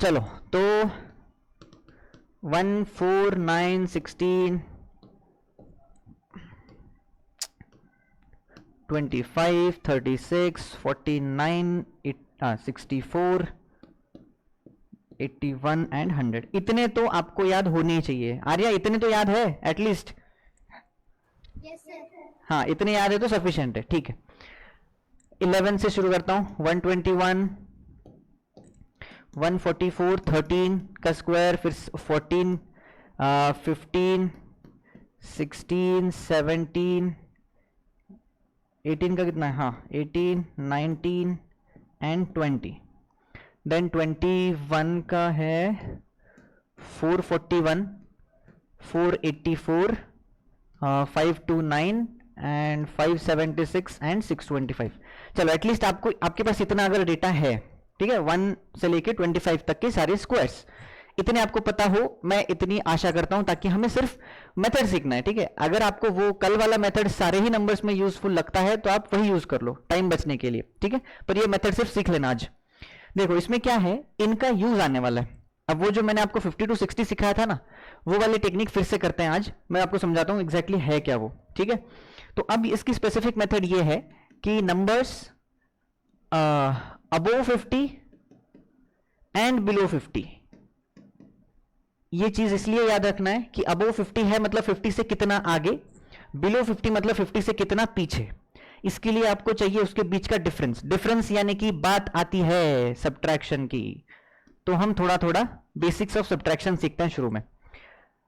चलो तो 1 4 9 16 25 36 49 64 81 एंड 100, इतने तो आपको याद होने ही चाहिए। आर्या इतने तो याद है एटलीस्ट? Yes sir. हाँ इतने याद है तो सफिशिएंट है, ठीक है। 11 से शुरू करता हूं। 121 144 13 का स्क्वायर, फिर 14 15 16 17 18 का कितना है, हाँ 18 19 एंड 20। देन 21 का है 441 484 529 एंड 576 एंड 625। चलो एटलीस्ट आपको, आपके पास इतना अगर डेटा है, ठीक है, 1 से लेके 25 तक के सारे स्क्वायर्स इतने आपको पता हो, मैं इतनी आशा करता हूं, ताकि हमें सिर्फ मेथड सीखना है, ठीक है। अगर आपको वो कल वाला मेथड सारे ही नंबर्स में यूजफुल लगता है तो आप वही यूज कर लो टाइम बचने के लिए, ठीक है। पर ये मेथड सिर्फ सीख लेना आज। देखो इसमें क्या है, इनका यूज आने वाला है। अब वो जो मैंने आपको 50 to 60 सिखाया था ना, वो वाली टेक्निक फिर से करते हैं आज। मैं आपको समझाता हूं एग्जैक्टली है क्या वो, ठीक है। तो अब इसकी स्पेसिफिक मेथड ये है कि नंबर्स अबोव 50 एंड बिलो 50, ये चीज इसलिए याद रखना है कि अबोव 50 है मतलब 50 से कितना आगे, बिलो 50 मतलब 50 से कितना पीछे। इसके लिए आपको चाहिए उसके बीच का डिफरेंस। डिफरेंस यानी कि बात आती है सब्ट्रैक्शन की, तो हम थोड़ा थोड़ा बेसिक्स ऑफ सब्ट्रैक्शन सीखते हैं शुरू में।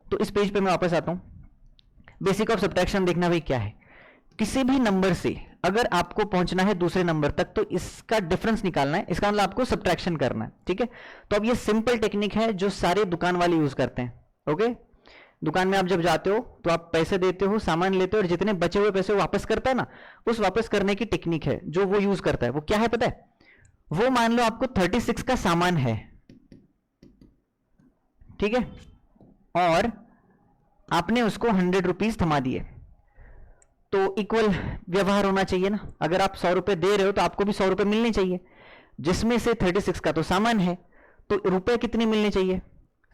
तो इस पेज पे मैं वापस आता हूं। बेसिक ऑफ सब्ट्रैक्शन देखना भाई क्या है, किसी भी नंबर से अगर आपको पहुंचना है दूसरे नंबर तक तो इसका डिफरेंस निकालना है, इसका मतलब आपको सब्ट्रैक्शन करना है, ठीक है। तो अब ये सिंपल टेक्निक है जो सारे दुकान वाले यूज करते हैं, ओके। दुकान में आप जब जाते हो तो आप पैसे देते हो, सामान लेते हो, और जितने बचे हुए पैसे वापस करता है ना, उस वापस करने की टेक्निक है जो वो यूज करता है। वो क्या है पता है? वो मान लो आपको 36 का सामान है, ठीक है, और आपने उसको 100 रुपीज थमा दिए, तो इक्वल व्यवहार होना चाहिए ना। अगर आप 100 रुपए दे रहे हो तो आपको भी 100 रुपए मिलने चाहिए, जिसमें से 36 का तो सामान है, तो रुपए कितने मिलने चाहिए?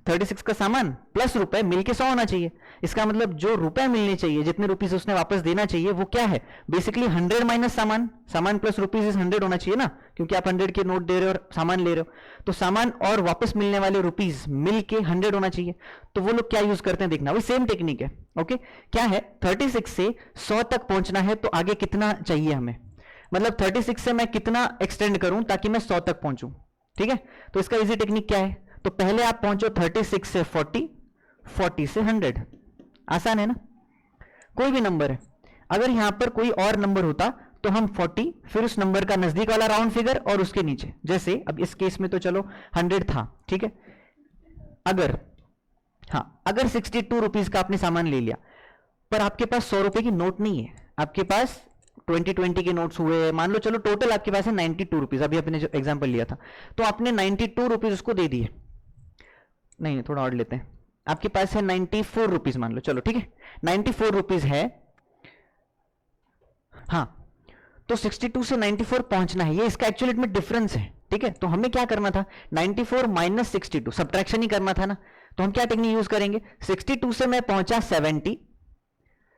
36 का सामान प्लस रुपए मिलके 100 होना चाहिए। इसका मतलब जो रुपए मिलने चाहिए, जितने रुपीज उसने वापस देना चाहिए, वो क्या है? बेसिकली 100 माइनस सामान, सामान प्लस रुपीज इज 100 होना चाहिए ना, क्योंकि आप 100 के नोट दे रहे हो और सामान ले रहे हो, तो सामान और वापस मिलने वाले रुपीज मिलके 100 होना चाहिए। तो वो लोग क्या यूज करते हैं देखना, वही सेम टेक्निक है, ओके। क्या है, 36 से 100 तक पहुंचना है तो आगे कितना चाहिए हमें, मतलब 36 से मैं कितना एक्सटेंड करूं ताकि मैं 100 तक पहुंचूं, ठीक है। तो इसका इजी टेक्निक क्या है, तो पहले आप पहुंचो 36 से 40, 40 से 100, आसान है ना। कोई भी नंबर है, अगर यहां पर कोई और नंबर होता तो हम 40 फिर उस नंबर का नजदीक वाला राउंड फिगर और उसके नीचे, जैसे अब इस केस में तो चलो 100 था, ठीक है। अगर, हाँ अगर 62 रुपीज का आपने सामान ले लिया, पर आपके पास 100 रुपए की नोट नहीं है, आपके पास 20 के नोट्स हुए, मान लो चलो टोटल आपके पास है 92 रुपीज, अभी अपने जो एग्जांपल लिया था, तो आपने 92 रुपीज उसको दे दिए, नहीं थोड़ा और लेते हैं, आपके पास है 94 रुपीज मान लो, चलो ठीक है 94 रुपीज है, हाँ। तो 62 से 94 पहुंचना है, ये इसका एक्चुअली में डिफरेंस है, ठीक है। तो हमें क्या करना था, 94 माइनस 62, सब्ट्रैक्शन ही करना था ना। तो हम क्या टेक्निक यूज करेंगे, 62 से मैं पहुंचा 70,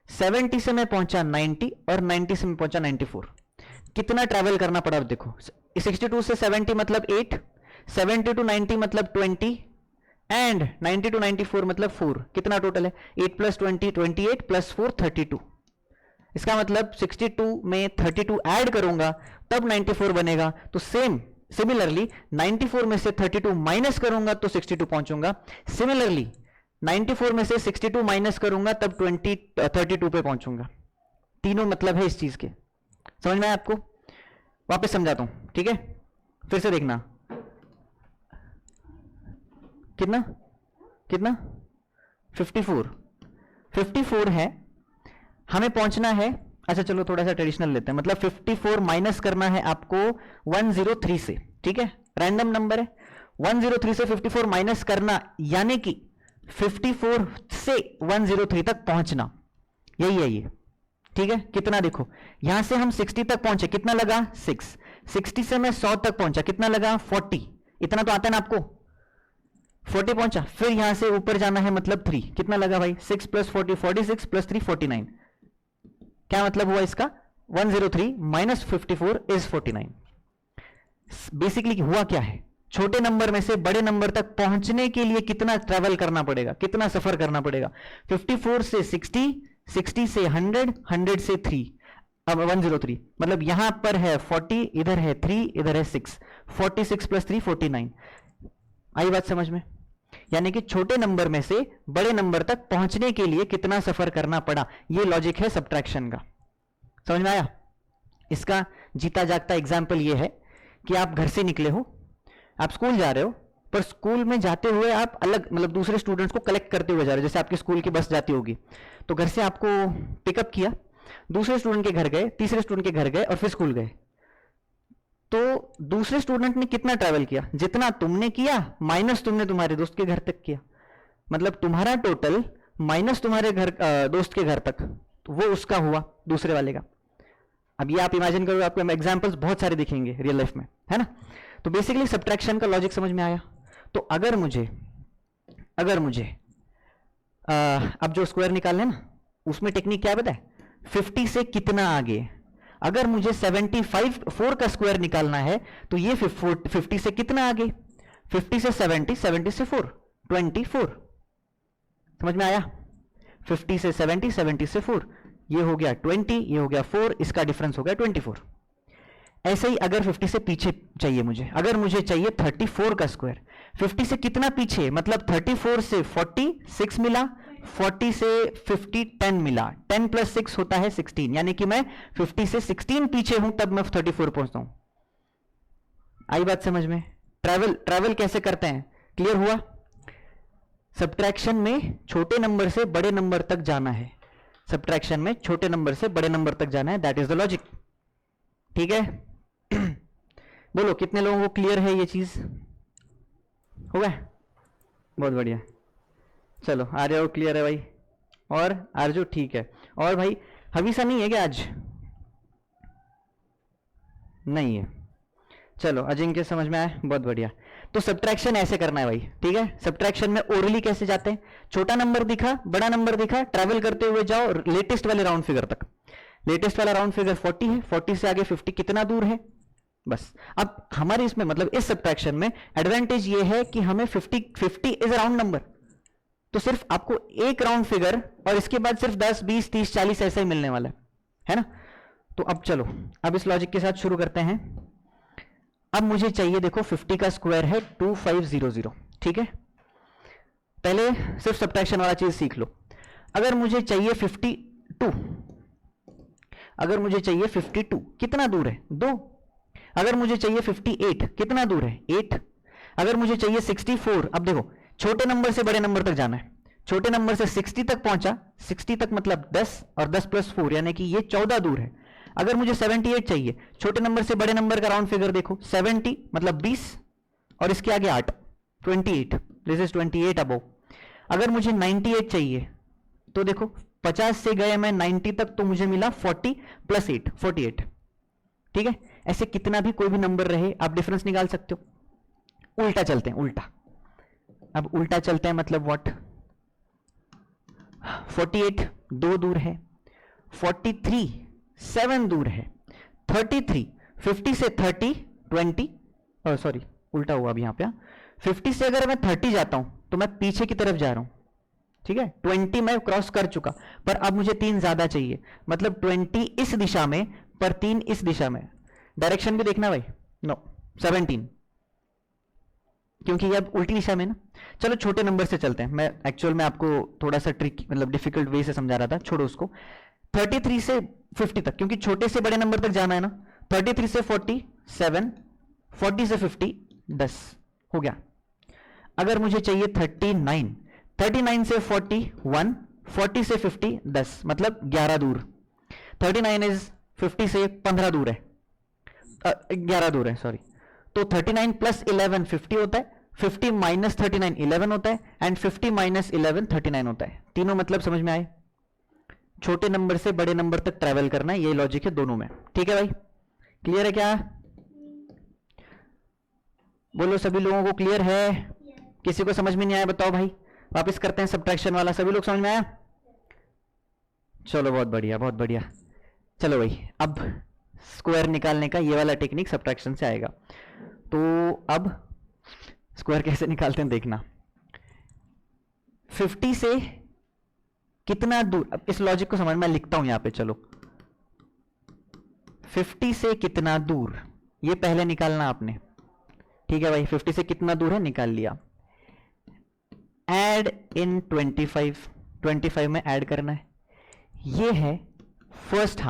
70 से मैं पहुंचा 90, और 90 से मैं पहुंचा 94। कितना ट्रैवल करना पड़ा अब देखो, 62 से 70 मतलब 8, 70 टू 90 मतलब 20, एंड 90 टू 94 मतलब 4। कितना टोटल है, 8 प्लस 20 28 प्लस 4 32। इसका मतलब 62 में 32 ऐड करूंगा तब 94 बनेगा। तो सिमिलरली 94 में से 32 माइनस करूंगा तो 62 पहुंचूंगा। सिमिलरली 94 में से 62 माइनस करूंगा तब 32 पे पहुंचूंगा। तीनों मतलब है इस चीज के, समझ में आया आपको? वापस समझाता हूं, ठीक है, फिर से देखना। कितना कितना 54 है, हमें पहुंचना है। अच्छा चलो थोड़ा सा ट्रेडिशनल लेते हैं, मतलब 54 माइनस करना है आपको 103 से, ठीक है, रैंडम नंबर है। 103 से 54 माइनस करना, यानी कि 54 से 103 तक पहुंचना, यही है ये, ठीक है। कितना देखो, यहां से हम 60 तक पहुंचे, कितना लगा 6, 60 से मैं 100 तक पहुंचा, कितना लगा 40। इतना तो आता है ना आपको, 40 पहुंचा, फिर यहां से ऊपर जाना है मतलब 3, कितना लगा भाई 6 प्लस 40 46 प्लस 3 49, क्या मतलब हुआ इसका 103 माइनस 54 इज 49। बेसिकली हुआ क्या है, छोटे नंबर में से बड़े नंबर तक पहुंचने के लिए कितना ट्रेवल करना पड़ेगा, कितना सफर करना पड़ेगा, 54 से 60, 60 से 100, 100 से 3, अब 103 मतलब यहां पर है 40, इधर है 3, इधर है 6, 46 प्लस 3 49। आई बात समझ में? यानी कि छोटे नंबर में से बड़े नंबर तक पहुंचने के लिए कितना सफर करना पड़ा, यह लॉजिक है सब्ट्रैक्शन का। समझ में आया? इसका जीता जागता एग्जाम्पल यह है कि आप घर से निकले हो, आप स्कूल जा रहे हो, पर स्कूल में जाते हुए आप अलग मतलब दूसरे स्टूडेंट्स को कलेक्ट करते हुए जा रहे हो, जैसे आपके स्कूल की बस जाती होगी, तो घर से आपको पिकअप किया, दूसरे स्टूडेंट के घर गए, तीसरे स्टूडेंट के घर गए और फिर स्कूल गए। तो दूसरे स्टूडेंट ने कितना ट्रैवल किया, जितना तुमने किया माइनस तुमने तुम्हारे दोस्त के घर तक किया, मतलब तुम्हारा टोटल माइनस तुम्हारे घर दोस्त के घर तक, तो वो उसका हुआ दूसरे वाले का। अब ये आप इमेजिन करो, आपको एग्जांपल्स बहुत सारे दिखेंगे रियल लाइफ में, है ना? तो बेसिकली सब्ट्रैक्शन का लॉजिक समझ में आया। तो अगर मुझे अब जो स्क्वायर निकालना है ना, उसमें टेक्निक क्या पता है, 50 से कितना आगे। अगर मुझे 75 4 का स्क्वायर निकालना है तो ये 50 से कितना आगे, 50 से 70, 70 से 4, 24। समझ में आया? 50 से 70, 70 से 4, ये हो गया 20, ये हो गया 4, इसका डिफरेंस हो गया 24। ऐसे ही अगर 50 से पीछे चाहिए मुझे, अगर मुझे चाहिए 34 का स्क्वायर, 50 से कितना पीछे, मतलब 34 से 40 6 मिला, 40 से 50 10 मिला, 10 प्लस 6 होता है 16, यानी कि मैं 50 से 16 पीछे हूं तब मैं 34 पहुंचता हूं। आई बात समझ में? ट्रैवल कैसे करते हैं, क्लियर हुआ? सब्ट्रैक्शन में छोटे नंबर से बड़े नंबर तक जाना है, सब्ट्रैक्शन में छोटे नंबर से बड़े नंबर तक जाना है, दैट इज द लॉजिक। ठीक है? बोलो कितने लोगों को क्लियर है ये चीज? हो गया? बहुत बढ़िया, चलो आर्य क्लियर है भाई, और आरजू ठीक है, और भाई हवीसा नहीं है क्या आज? नहीं है, चलो अजिंक्य समझ में आया, बहुत बढ़िया। तो सब्ट्रैक्शन ऐसे करना है भाई, ठीक है? सब्ट्रैक्शन में ओरली कैसे जाते हैं, छोटा नंबर दिखा, बड़ा नंबर दिखा, ट्रैवल करते हुए जाओ लेटेस्ट वाले राउंड फिगर तक। लेटेस्ट वाला राउंड फिगर 40 है, 40 से आगे 50 कितना दूर है, बस। अब हमारे इसमें मतलब इस सब्ट्रैक्शन में एडवांटेज ये है कि हमें 50 इज राउंड नंबर, तो सिर्फ आपको एक राउंड फिगर और इसके बाद सिर्फ 10 20 30 40 ऐसा ही मिलने वाला है ना? तो अब चलो, अब इस लॉजिक के साथ शुरू करते हैं। अब मुझे चाहिए, देखो 50 का स्क्वायर है 2500, ठीक है? पहले सिर्फ सब्ट्रैक्शन वाला चीज सीख लो। अगर मुझे चाहिए 52, अगर मुझे चाहिए 52 कितना दूर है, 2। अगर मुझे चाहिए 58 कितना दूर है, 8। अगर मुझे चाहिए 64, अब देखो छोटे नंबर से बड़े नंबर तक जाना है, छोटे नंबर से 60 तक पहुंचा, 60 तक मतलब 10 और 10 प्लस 4 यानी कि ये 14 दूर है। अगर मुझे 78 चाहिए, छोटे नंबर से बड़े नंबर का राउंड फिगर देखो, 70 मतलब 20 और इसके आगे 8, 28, दिस इज 28 अबव। अगर मुझे 98 चाहिए तो देखो 50 से गए मैं 90 तक, तो मुझे मिला 40 प्लस 8 48, ठीक है? ऐसे कितना भी कोई भी नंबर रहे आप डिफरेंस निकाल सकते हो। उल्टा चलते हैं, उल्टा। अब उल्टा चलते हैं मतलब व्हाट, 48 2 दूर है, 43 7 दूर है, 33 50 से 30 20 सॉरी उल्टा हुआ अभी यहां पे, 50 से अगर मैं 30 जाता हूं तो मैं पीछे की तरफ जा रहा हूं, ठीक है? 20 मैं क्रॉस कर चुका, पर अब मुझे 3 ज्यादा चाहिए, मतलब 20 इस दिशा में पर 3 इस दिशा में। डायरेक्शन भी देखना भाई, नो 17, क्योंकि ये अब उल्टी दिशा में ना। चलो छोटे नंबर से चलते हैं, मैं एक्चुअल में आपको थोड़ा सा ट्रिक मतलब डिफिकल्ट वे से समझा रहा था, छोड़ो उसको। 33 से 50 तक, क्योंकि छोटे से बड़े नंबर तक जाना है ना। 33 से 40 7, 40 से 50 10 हो गया। अगर मुझे चाहिए 39, 39 से 40 1, 40 से 50 10 मतलब 11 दूर। 39 इज 50 से 15 दूर है, 11 दूर है सॉरी। तो 39 प्लस 11 50 होता है, 50 माइनस 39 11 होता है, एंड 50 माइनस 11 39 होता है। तीनों मतलब समझ में आए? छोटे नंबर से बड़े नंबर तक ट्रैवल करना है, ये लॉजिक है दोनों में। ठीक है भाई, क्लियर है क्या? बोलो सभी लोगों को क्लियर है? किसी को समझ में नहीं आया बताओ भाई, वापस करते हैं सब्ट्रैक्शन वाला। सभी लोग समझ में आया? चलो बहुत बढ़िया बहुत बढ़िया। चलो भाई अब स्क्वायर निकालने का ये वाला टेक्निक सब्ट्रैक्शन से आएगा। तो अब स्क्वायर कैसे निकालते हैं देखना। 50 से कितना दूर, अब इस लॉजिक को समझ में लिखता हूं यहां पे। चलो 50 से कितना दूर ये पहले निकालना आपने, ठीक है भाई। 50 से कितना दूर है निकाल लिया। ऐड इन 25 में ऐड करना है। ये है फर्स्ट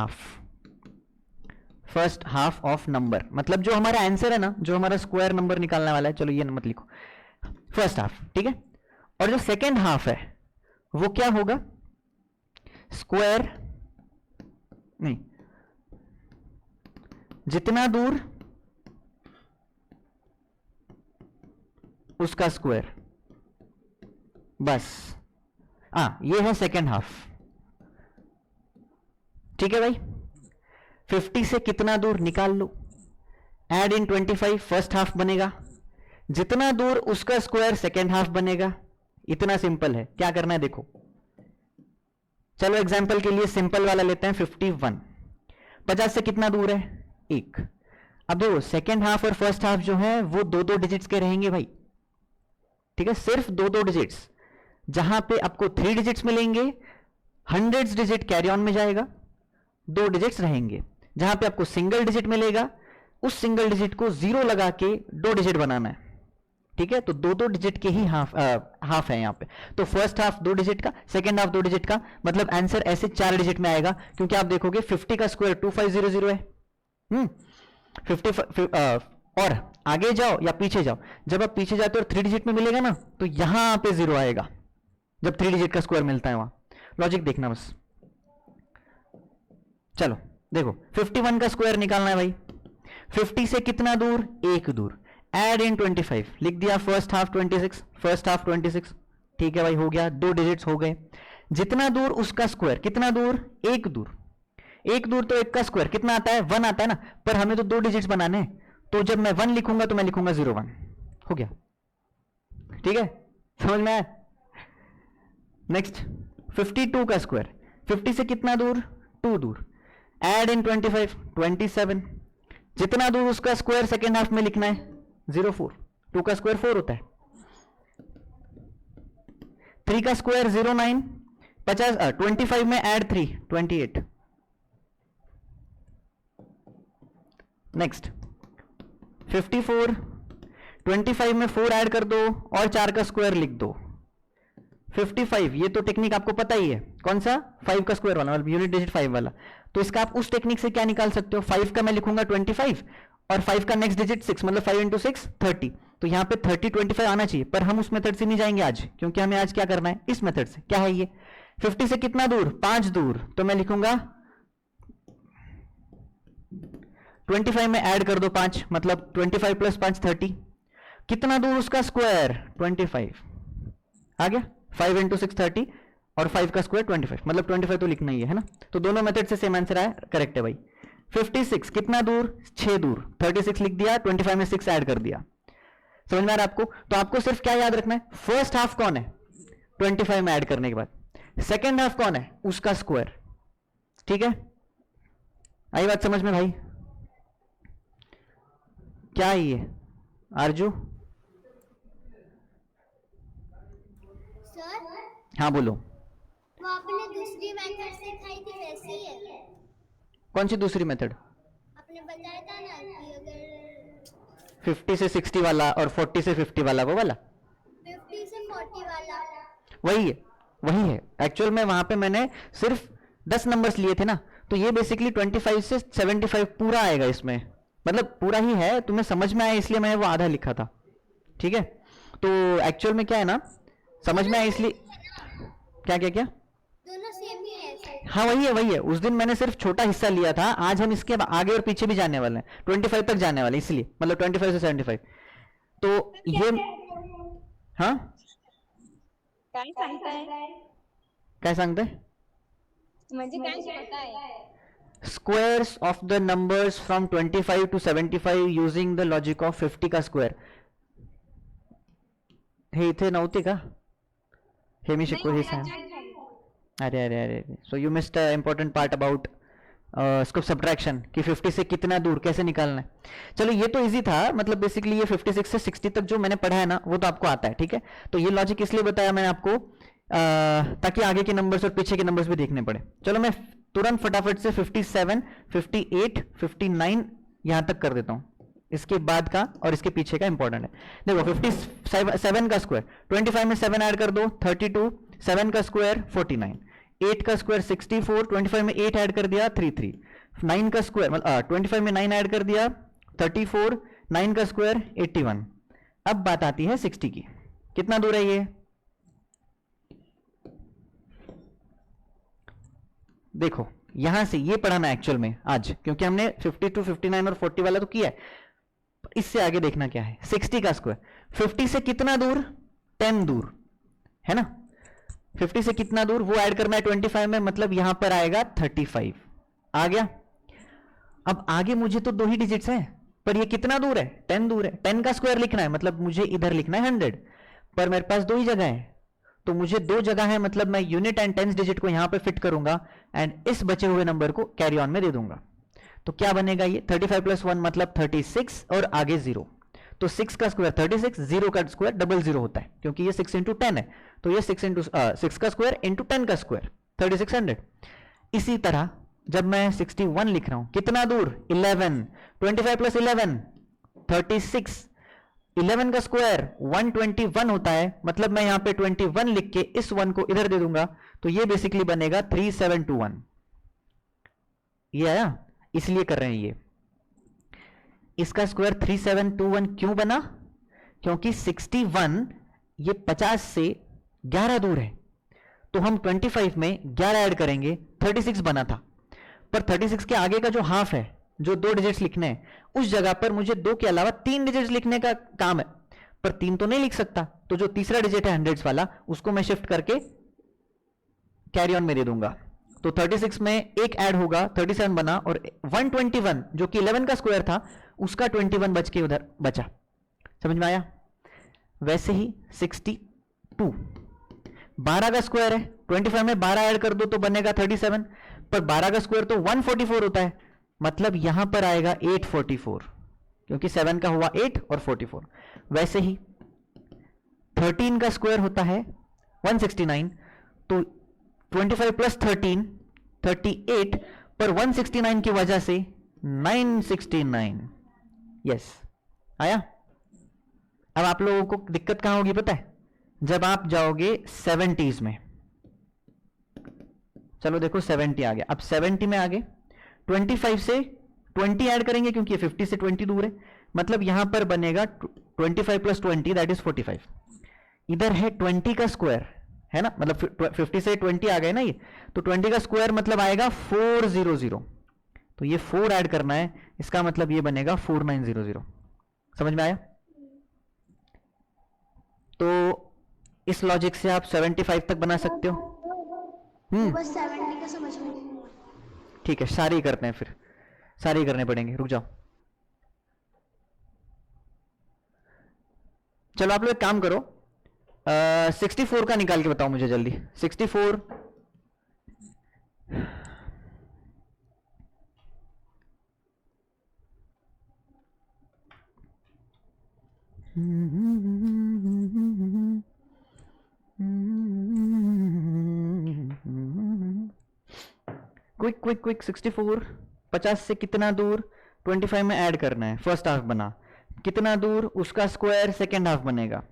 हाफ ऑफ नंबर, मतलब जो हमारा आंसर है ना, जो हमारा स्क्वायर नंबर निकालने वाला है। चलो ये मत लिखो, फर्स्ट हाफ, ठीक है। और जो सेकेंड हाफ है वो क्या होगा, स्क्वायर नहीं, जितना दूर उसका स्क्वायर, बस। ये है सेकेंड हाफ, ठीक है भाई। 50 से कितना दूर निकाल लो, ऐड इन 25 फर्स्ट हाफ बनेगा, जितना दूर उसका स्क्वायर सेकेंड हाफ बनेगा। इतना सिंपल है। क्या करना है देखो, चलो एग्जांपल के लिए सिंपल वाला लेते हैं 51। 50 से कितना दूर है, 1। अब देखो सेकेंड हाफ और फर्स्ट हाफ जो है वो दो दो डिजिट्स के रहेंगे भाई, ठीक है, सिर्फ दो दो डिजिट्स। जहां पे आपको 3 डिजिट्स मिलेंगे, हंड्रेड्स डिजिट कैरी ऑन में जाएगा, 2 डिजिट्स रहेंगे। जहां पे आपको सिंगल डिजिट मिलेगा, उस सिंगल डिजिट को 0 लगा के 2 डिजिट बनाना है, ठीक है। तो दो दो डिजिट के ही हाफ है यहाँ पे। तो फर्स्ट हाफ 2 डिजिट का, सेकेंड हाफ 2 डिजिट का, मतलब आंसर ऐसे 4 डिजिट में आएगा। क्योंकि आप देखोगे 50 का स्क्वायर 2500 है। 50 और आगे जाओ या पीछे जाओ, जब आप पीछे जाते हो और 3 डिजिट में मिलेगा ना, तो यहां पे 0 आएगा जब 3 डिजिट का स्क्वायर मिलता है वहां। लॉजिक देखना बस। चलो देखो 51 का स्क्वायर निकालना है भाई। 50 से कितना दूर, 1 दूर। ऐड इन 25 लिख दिया, फर्स्ट हाफ 26, फर्स्ट हाफ 26, ठीक है भाई, हो गया, 2 डिजिट्स हो गए। जितना दूर उसका स्क्वायर, कितना दूर, 1 दूर। 1 दूर तो 1 का स्क्वायर कितना आता है, 1 आता है ना, पर हमें तो 2 डिजिट्स बनाने हैं। तो जब मैं 1 लिखूंगा तो मैं लिखूंगा 01, हो गया, ठीक है, समझ में आया। नेक्स्ट 52 का स्क्वायर, 50 से कितना दूर, 2 दूर। ऐड इन 25 27, जितना दूर उसका स्क्वायर सेकेंड हाफ में लिखना है, 04। 2 का स्क्वायर 4 होता है। 3 का स्क्वायर 09, 25 में ऐड 3 28। नेक्स्ट 54, 25 में 4 ऐड कर दो और 4 का स्क्वायर लिख दो, 55। ये तो टेक्निक आपको पता ही है, कौन सा, 5 का स्क्वायर वाला, मतलब यूनिट डिजिट 5 वाला। तो इसका आप उस टेक्निक से क्या निकाल सकते हो, 5 का मैं लिखूंगा 25 और 5 का नेक्स्ट डिजिट 6, मतलब 5 इंटू 6 30। तो यहां पे 30 25 आना चाहिए, पर हम उस मेथड से नहीं जाएंगे आज, क्योंकि हमें आज क्या करना है, इस मेथड से। क्या है ये, 50 से कितना दूर, 5 दूर। तो मैं लिखूंगा 25 में ऐड कर दो 5, मतलब 25 प्लस 5 30। कितना दूर उसका स्क्वायर, 25 आ गया। 5 इंटू 6 30 और 5 का स्क्वायर 25, मतलब 25 तो लिखना ही है ना। तो दोनों मेथड से सेम आंसर आया, करेक्ट है भाई। 56 कितना दूर, 6 दूर। 36 लिख दिया, 25 में 6 ऐड कर दिया। समझ में आ रहा है आपको। तो आपको सिर्फ क्या याद रखना है, फर्स्ट हाफ कौन है, 25 में ऐड करने के बाद। सेकेंड हाफ कौन है, उसका स्क्वायर, ठीक है। आई बात समझ में भाई। क्या है ये आरजू, सर हाँ बोलो। वो आपने दूसरी मेथड सिखाई थी वैसी है, कौन सी दूसरी मेथड, आपने बताया था ना कि अगर 50 से 60 वाला और 40 से 50 वाला, वो वाला 50 से 40 वाला, वही है एक्चुअल में। वहां पे मैंने सिर्फ 10 नंबर्स लिए थे ना, तो ये बेसिकली 25 से 75 पूरा आएगा इसमें, मतलब पूरा ही है। तुम्हें समझ में आया इसलिए मैंने वो आधा लिखा था, ठीक है। तो एक्चुअल में क्या है ना, समझ में आया इसलिए। क्या क्या क्या, दोनों सेम ही है सर। हाँ वही है। उस दिन मैंने सिर्फ छोटा हिस्सा लिया था, आज हम इसके आगे और पीछे भी जाने वाले हैं, 25 तक जाने वाले, इसलिए मतलब 25 से 75। तो ये हाँ काय सांगताय, काय सांगते, म्हणजे काय शिकताय, squares of the numbers from 25 to 75 using the logic of 50 का स्क्वायर। हे इथे नव्हती का? हे मी शिकवू हे नाही, सांग. join झाली. अरे अरे अरे so you missed important part about scope subtraction कि 50 से कितना दूर कैसे निकालना है. चलो ये तो इजी था, मतलब बेसिकली ये 56 से 60 तक जो मैंने पढ़ा है ना वो तो आपको आता है, ठीक है. तो ये लॉजिक इसलिए बताया मैंने आपको ताकि आगे के नंबर्स और पीछे के नंबर्स भी देखने पड़े. चलो मैं तुरंत फटाफट से 57, 58, 59 यहां तक कर देता हूं. इसके बाद का और इसके पीछे का इंपॉर्टेंट है. देखो 57 का स्क्वायर 25 में 7 ऐड कर दो 32, 7 का स्क्वायर 49, 8 का स्क्वायर 64, 25 में 8 ऐड कर दिया 33, 9 का स्क्वायर मतलब 25 में 9 ऐड कर दिया 34, 9 का स्क्वायर 81. अब बात आती है 60 की. कितना दूर है ये? देखो यहां से ये पढ़ाना एक्चुअल में आज, क्योंकि हमने 52, 59 और 40 वाला तो किया है. इससे आगे देखना क्या है. 60 का स्क्वायर 50 से कितना दूर? 10 दूर है ना. 50 से कितना दूर वो ऐड करना है 25 में, मतलब यहां पर आएगा 35. आ गया. अब आगे मुझे तो 2 ही डिजिट्स हैं, पर ये कितना दूर है? 10 दूर है. 10 का स्क्वायर लिखना है, मतलब मुझे इधर लिखना है 100, पर मेरे पास 2 ही जगह है. तो मुझे 2 जगह है, मतलब मैं यूनिट एंड टेंस डिजिट को यहां पे फिट करूंगा एंड इस बचे हुए नंबर को कैरी ऑन में दे दूंगा. तो क्या बनेगा ये? 35 प्लस 1 मतलब 36 और आगे 0. तो 6 का स्क्वायर 36, 0 का स्क्वायर 00 होता है, क्योंकि ये 6 इंटू 10 है. तो ये 6 का स्क्वायर इंटू 10 का स्क्वायर 3600. इसी तरह जब मैं 61 लिख रहा हूं, कितना दूर? 11. 25 प्लस 11 36, 11 का स्क्वायर 121 होता है, मतलब मैं यहां पे 21 लिख के इस 1 को इधर दे दूंगा, तो ये बेसिकली बनेगा 3721. ये आया, इसलिए कर रहे हैं ये. इसका स्क्वायर 3721 क्यों बना? क्योंकि 61 ये 50 से 11 दूर है, तो हम 25 में 11 ऐड करेंगे, 36 बना था. पर 36 के आगे का जो हाफ है, जो 2 डिजिट्स लिखने हैं, उस जगह पर मुझे 2 के अलावा 3 डिजिट्स लिखने का काम है, पर 3 तो नहीं लिख सकता. तो जो तीसरा डिजिट है 100 वाला, उसको मैं शिफ्ट करके कैरी ऑन में दे दूंगा. तो 36 में एक ऐड होगा, 37 बना, और 121 जो कि 11 का स्क्वायर था उसका 21 बच के उधर बचा. समझ में आया? वैसे ही 62 12 का स्क्वायर है, 25 में 12 ऐड कर दो तो बनेगा 37, पर 12 का स्क्वायर तो 144 होता है, मतलब यहां पर आएगा 844, क्योंकि 7 का हुआ 8 और 44. वैसे ही 13 का स्क्वायर होता है 169, तो 25 प्लस 13 38, पर 169 की वजह से 969. यस, आया. अब आप लोगों को दिक्कत कहां होगी पता है? जब आप जाओगे 70s में. चलो देखो 70 आ गया. अब 70 में आगे 25 से 20 ऐड करेंगे, क्योंकि 50 से 20 दूर है, मतलब यहां पर बनेगा 25 प्लस 20 दैट इज 45. इधर है 20 का स्क्वायर है ना, मतलब 50 से 20 आ गए ना ये, तो 20 का स्क्वायर मतलब आएगा 400. तो ये 4 ऐड करना है, इसका मतलब ये बनेगा 4900. समझ में आया? तो इस लॉजिक से आप 75 तक बना सकते हो. बस 70 का समझ में नहीं हुआ. ठीक है, सारे ही करते हैं, फिर सारे ही करने पड़ेंगे. रुक जाओ. चलो आप लोग एक काम करो, 64 का निकाल के बताओ मुझे जल्दी. 64 क्विक क्विक क्विक. 64 50 से कितना दूर? 25 में ऐड करना है, फर्स्ट हाफ बना. कितना दूर? उसका स्क्वायर सेकेंड हाफ बनेगा,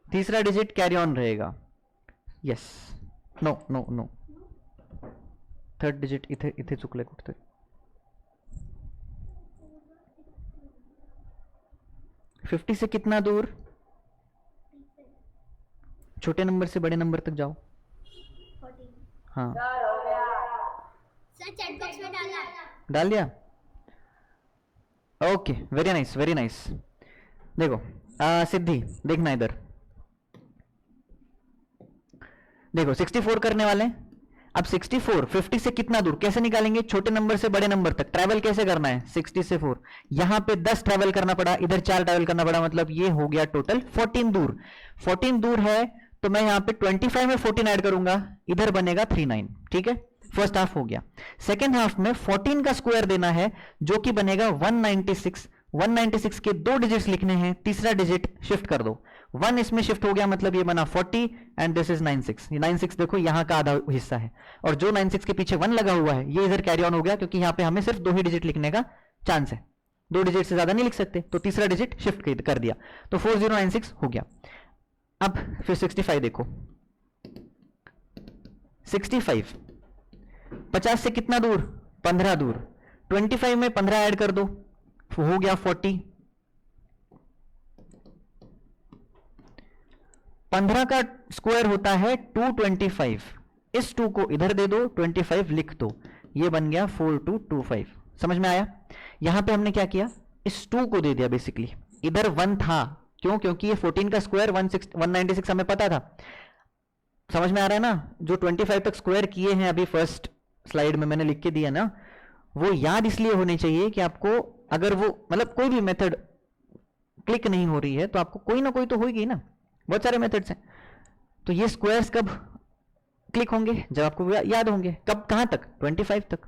तीसरा डिजिट कैरी ऑन रहेगा. Yes, no no no, third digit इथे इथे चुकले कुठतरी. फिफ्टी से कितना दूर? छोटे नंबर से बड़े नंबर तक जाओ. 40. हाँ, सर चैट बॉक्स में डाला. डाल दिया. Okay, very nice very nice. देखो सिद्धि देखना इधर. देखो 64 करने वाले हैं. अब 64 50 से कितना दूर कैसे निकालेंगे, छोटे नंबर से बड़े नंबर तक ट्रैवल कैसे करना है, 60 से 4 यहां पे 10 ट्रैवल करना पड़ा, इधर 4 ट्रैवल करना पड़ा, मतलब ये हो गया टोटल 14 दूर। 14 दूर है तो मैं यहां पे 25 में 14 ऐड करूंगा, इधर बनेगा 39। ठीक है, फर्स्ट हाफ हो गया। सेकेंड हाफ में 14 का स्क्वायर देना है जो कि बनेगा 196। 196 के 2 डिजिट्स लिखने हैं, तीसरा डिजिट शिफ्ट कर दो, 1 इसमें शिफ्ट हो गया, मतलब ये बना 40 एंड दिस इज 96। ये 96 देखो यहां का आधा हिस्सा है, और जो 96 के पीछे 1 लगा हुआ है ये इधर कैरी ऑन हो गया, क्योंकि यहां पे हमें सिर्फ 2 ही डिजिट लिखने का चांस है, 2 डिजिट से ज्यादा नहीं लिख सकते, तो तीसरा डिजिट शिफ्ट कर दिया, तो 4096 हो गया। अब फिर 65 देखो, 65 50 से कितना दूर, 15 दूर, 25 में 15 ऐड कर दो, हो गया 40। 15 का स्क्वायर होता है 225, इस 2 को इधर दे दो, 25 लिख दो, ये बन गया 4225। समझ में आया? यहां पे हमने क्या किया, इस 2 को दे दिया बेसिकली, इधर 1 था, क्यों, क्योंकि ये 14 का स्क्वायर 196 हमें पता था। समझ में आ रहा है ना? जो 25 तक स्क्वायर किए हैं अभी फर्स्ट स्लाइड में मैंने लिख के दिया ना, वो याद इसलिए होने चाहिए कि आपको अगर वो मतलब कोई भी मेथड क्लिक नहीं हो रही है तो आपको कोई ना कोई तो होगी ना, बहुत सारे मेथड्स हैं, तो ये स्क्वायर्स कब क्लिक होंगे, जब आपको याद होंगे, कब, कहां तक, 25 तक।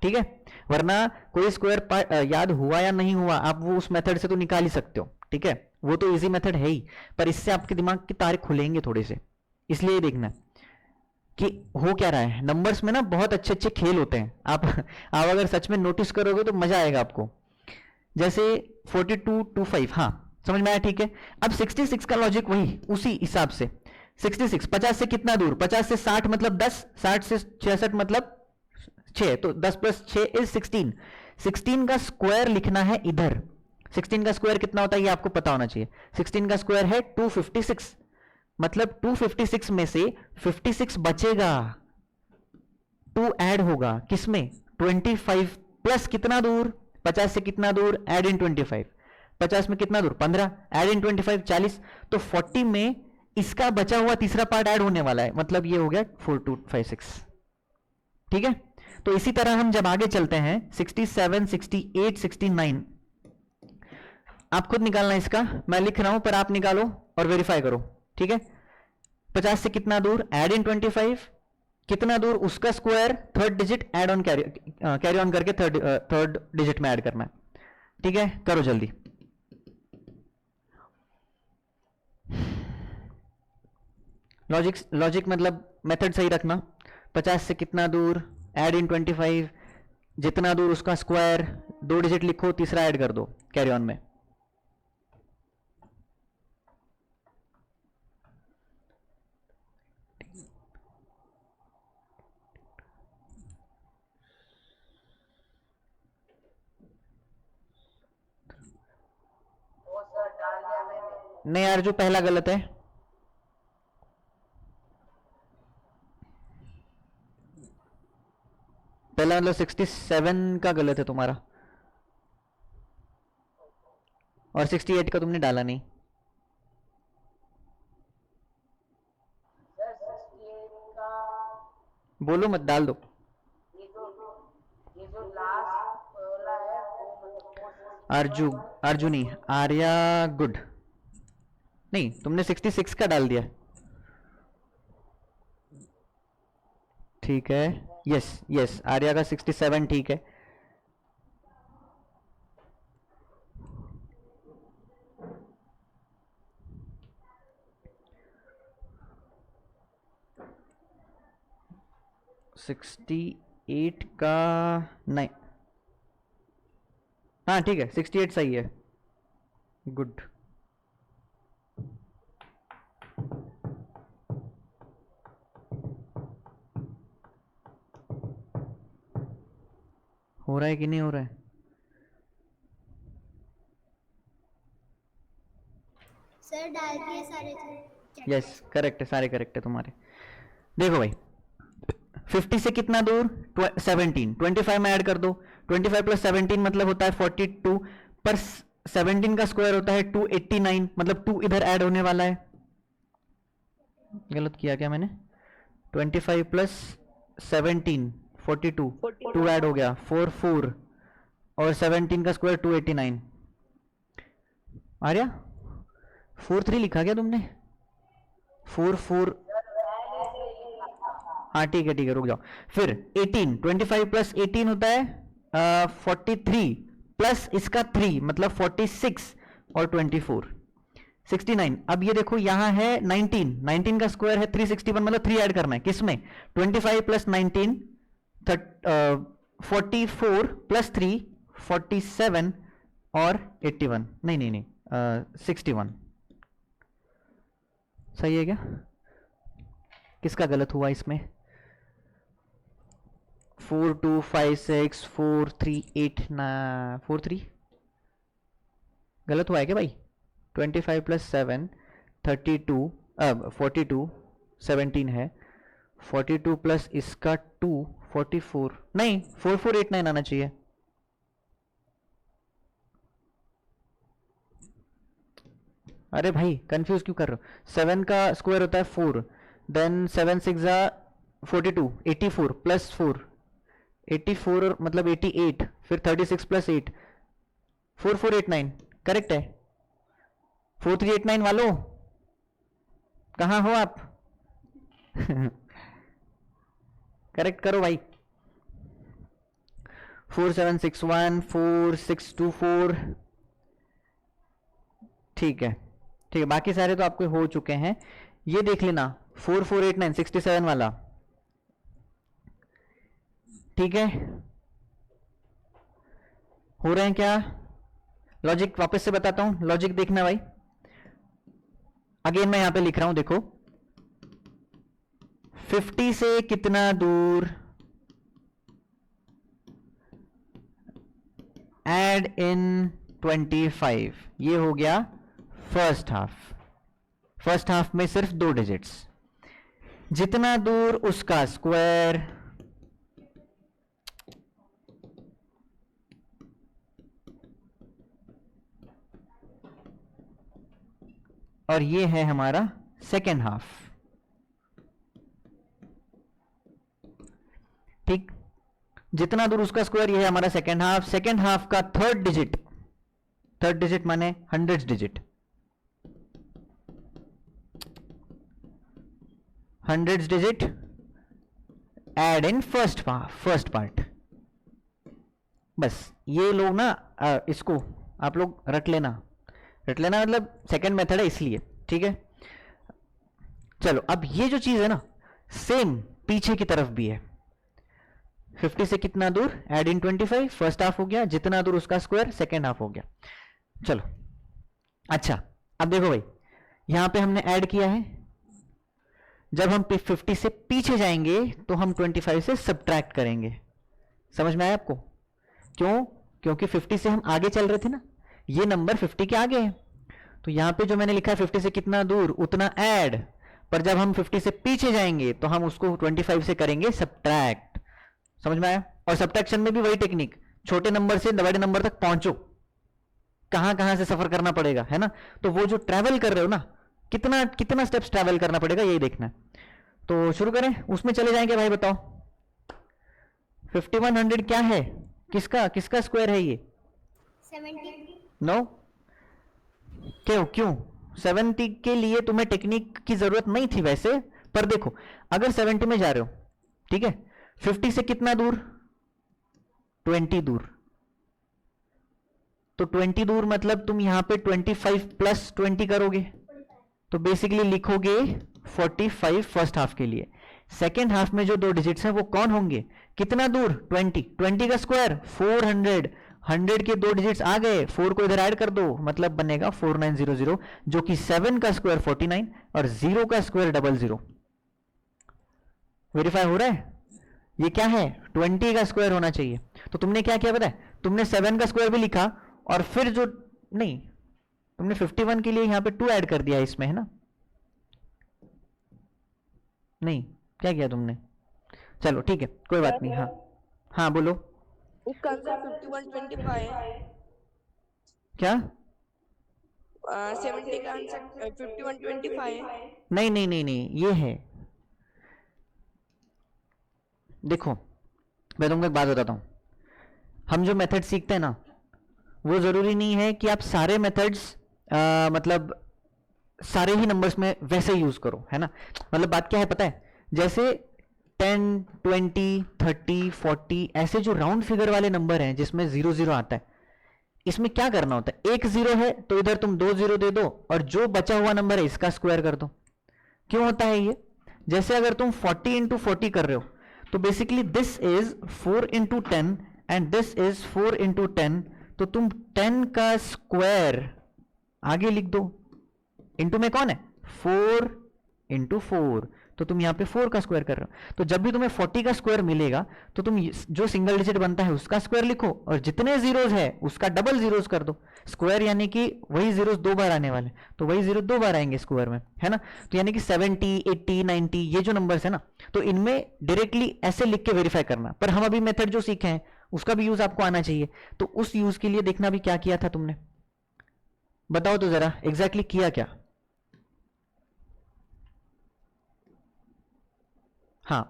ठीक है, वरना कोई स्क्वायर याद हुआ या नहीं हुआ आप वो उस मेथड से तो निकाल ही सकते हो। ठीक है, वो तो इजी मेथड है ही, पर इससे आपके दिमाग के तारे खुलेंगे थोड़े से, इसलिए देखना कि हो क्या रहा है। नंबर्स में ना बहुत अच्छे अच्छे खेल होते हैं, आप अगर सच में नोटिस करोगे तो मजा आएगा आपको। जैसे 4225, हाँ समझ में आया? ठीक है, अब 66 का लॉजिक वही उसी हिसाब से। 66 50 से कितना दूर, 50 से 60 मतलब 10, 60 से 66 मतलब 6, तो 10 प्लस 6 इज 16। 16 का स्क्वायर लिखना है इधर। 16 का स्क्वायर कितना होता है ये आपको पता होना चाहिए। 16 का स्क्वायर है 256, मतलब 256 में से 56 बचेगा, 2 ऐड होगा किसमें, 25 प्लस कितना दूर, 50 से कितना दूर, ऐड इन 25, 50 में कितना दूर 15, ऐड इन 25 40, तो 40 में इसका बचा हुआ तीसरा पार्ट ऐड होने वाला है, मतलब ये हो गया 4256। ठीक है, तो इसी तरह हम जब आगे चलते हैं 67 68 69, आप खुद निकालना इसका, मैं लिख रहा हूं पर आप निकालो और वेरीफाई करो। ठीक है, 50 से कितना दूर, ऐड इन 25, कितना दूर उसका square, third digit add on carry on करके थर्ड डिजिट में ऐड करना है। ठीक है, करो जल्दी। लॉजिक मतलब मेथड सही रखना। 50 से कितना दूर, ऐड इन 25, जितना दूर उसका स्क्वायर, 2 डिजिट लिखो, तीसरा ऐड कर दो कैरी ऑन में। नहीं यार, जो पहला गलत है, पहला मतलब 67 का गलत है तुम्हारा, और 68 का तुमने डाला नहीं। बोलो मत, डाल दो। अर्जुनी आर्या गुड, नहीं तुमने 66 का डाल दिया। ठीक है, यस यस, आर्या का 67 ठीक है। सिक्सटी 68 का नहीं, हाँ ठीक है 68 सही है, गुड। हो रहा है कि नहीं हो रहा है? सर डाल दिए सारे तो। यस करेक्ट है, सारे करेक्ट है तुम्हारे। देखो भाई 50 से कितना दूर, 17, 25 में ऐड कर दो, 25 प्लस 17 मतलब होता है 42, पर 17 का स्क्वायर होता है 289, मतलब 2 इधर ऐड होने वाला है। गलत किया क्या मैंने? 25 प्लस 17 42 42 2 ऐड हो गया 4 4 और 17 का स्क्वायर 289 आ गया 4 3 लिखा क्या तुमने 4 4 हाँ ठीक है रुक जाओ फिर 18 25 प्लस 18 होता है 43 प्लस इसका 3 मतलब 46 और 24 69 अब ये देखो यहां है 19 19 का स्क्वायर है 361 मतलब 3 ऐड करना है किसमें 25 प्लस 19 44 प्लस 3 47 और 81 नहीं 61 सही है क्या किसका गलत हुआ इसमें 4 2 5 6 4 3 8 4 3 गलत हुआ है क्या भाई 25 प्लस 7 32 42 17 है 42 प्लस इसका 2 44 नहीं 4489 आना चाहिए अरे भाई कंफ्यूज क्यों कर रहे हो 7 का स्क्वायर होता है 4 देन 7 6 42 84 प्लस 4 84 मतलब 88 फिर 36 प्लस 8 4489 करेक्ट है 4389 वालों कहाँ हो आप करेक्ट करो भाई 4761 4624 ठीक है बाकी सारे तो आपके हो चुके हैं ये देख लेना 4489 67 वाला ठीक है हो रहे हैं क्या लॉजिक वापस से बताता हूं लॉजिक देखना भाई अगेन मैं यहां पे लिख रहा हूं देखो 50 से कितना दूर एड इन 25 ये हो गया फर्स्ट हाफ में सिर्फ 2 डिजिट्स जितना दूर उसका स्क्वायर और ये है हमारा सेकेंड हाफ ठीक जितना दूर उसका स्क्वायर ये है हमारा सेकेंड हाफ का थर्ड डिजिट माने hundreds digit add in first part बस ये लोग ना इसको आप लोग रट लेना मतलब सेकंड मेथड है इसलिए ठीक है चलो अब ये जो चीज है ना सेम पीछे की तरफ भी है 50 से कितना दूर एड इन 25 फर्स्ट हाफ हो गया जितना दूर उसका स्क्वायर सेकेंड हाफ हो गया चलो अच्छा अब देखो भाई यहां पे हमने ऐड किया है जब हम 50 से पीछे जाएंगे तो हम 25 से सब्ट्रैक्ट करेंगे समझ में आया आपको क्यों क्योंकि 50 से हम आगे चल रहे थे ना ये नंबर 50 के आगे है तो यहां पे जो मैंने लिखा है 50 से कितना दूर उतना ऐड पर जब हम 50 से पीछे जाएंगे तो हम उसको 25 से करेंगे सब्ट्रैक्ट समझ में आया और सब्ट्रैक्शन में भी वही टेक्निक छोटे नंबर से बड़े नंबर तक पहुंचो कहां से सफर करना पड़ेगा है ना तो वो जो ट्रैवल कर रहे हो ना कितना स्टेप्स ट्रैवल करना पड़ेगा यही देखना है तो शुरू करें उसमें चले जाएंगे भाई बताओ 5100 क्या है किसका स्क्वायर है ये 70 नो क्यों 70 के लिए तुम्हें टेक्निक की जरूरत नहीं थी वैसे पर देखो अगर 70 में जा रहे हो ठीक है 50 से कितना दूर 20 दूर तो 20 दूर मतलब तुम यहां पे 25 प्लस 20 करोगे तो बेसिकली लिखोगे 45 फर्स्ट हाफ के लिए सेकेंड हाफ में जो 2 डिजिट्स हैं वो कौन होंगे कितना दूर 20 का स्क्वायर 400 100 के 2 डिजिट्स आ गए 4 को इधर ऐड कर दो मतलब बनेगा 4900 जो कि 7 का स्क्वायर 49 और 0 का स्क्वायर 00 वेरीफाई हो रहा है ये क्या है 20 का स्क्वायर होना चाहिए तो तुमने क्या किया पता है तुमने 7 का स्क्वायर भी लिखा और फिर जो नहीं तुमने 51 के लिए यहां पे 2 ऐड कर दिया इसमें है ना नहीं क्या किया तुमने चलो ठीक है कोई बात नहीं हाँ बोलो इसका आंसर 5125 है क्या 70 का आंसर 5125 है नहीं ये है देखो मैं तुमको एक बात बताता हूँ, हम जो मेथड सीखते हैं ना वो ज़रूरी नहीं है कि आप सारे मेथड्स मतलब सारे ही नंबर्स में वैसे यूज़ करो, है ना। मतलब बात क्या है पता है, जैसे 10, 20, 30, 40 ऐसे जो राउंड फिगर वाले नंबर हैं जिसमें 0 0 आता है, इसमें क्या करना होता है, एक 0 है तो इधर तुम 2 0 दे दो और जो बचा हुआ नंबर है इसका स्क्वायर कर दो। क्यों होता है ये, जैसे अगर तुम 40 इंटू 40 कर रहे हो तो basically this is 4 into 10 and this is 4 into 10, तो तुम 10 का स्क्वायर आगे लिख दो। इंटू में कौन है, 4 इंटू 4, तो तुम यहां पे 4 का स्क्वायर कर रहे हो। तो जब भी तुम्हें 40 का स्क्वायर मिलेगा तो तुम जो सिंगल डिजिट बनता है उसका स्क्वायर लिखो और जितने जीरोस है उसका डबल जीरोस कर दो। स्क्वायर यानी कि वही जीरोस 2 बार आने वाले, तो वही जीरो 2 बार आएंगे स्क्वायर में, है ना। तो यानी कि 70, 80, 90 ये जो नंबर्स है ना, तो इनमें डायरेक्टली ऐसे लिख के वेरीफाई करना। पर हम अभी मेथड जो सीखे हैं उसका भी यूज आपको आना चाहिए, तो उस यूज के लिए देखना भी क्या किया था तुमने, बताओ तो जरा एग्जैक्टली किया क्या। हाँ